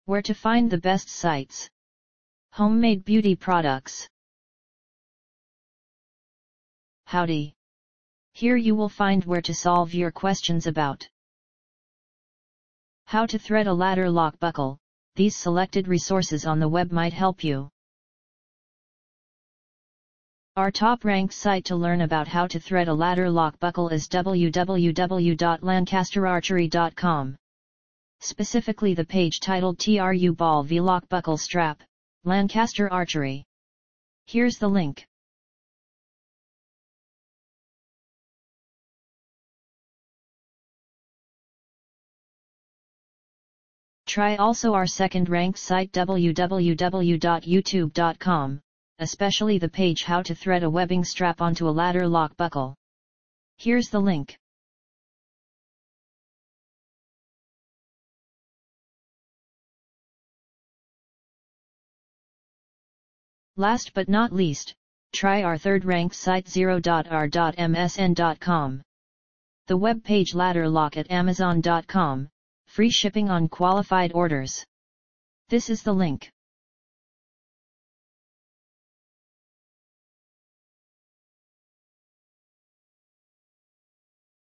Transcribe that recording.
Where to find the best sites. Homemade beauty products. Howdy. Here you will find where to solve your questions about how to thread a ladder lock buckle. These selected resources on the web might help you. Our top-ranked site to learn about how to thread a ladder lock buckle is www.lancasterarchery.com. Specifically the page titled TRU Ball V-Lock Buckle Strap, Lancaster Archery. Here's the link. Try also our second-ranked site www.youtube.com, especially the page How to Thread a Webbing Strap onto a Ladder Lock Buckle. Here's the link. Last but not least, try our third-ranked site 0.r.msn.com. The web page Ladder Lock at Amazon.com, free shipping on qualified orders. This is the link.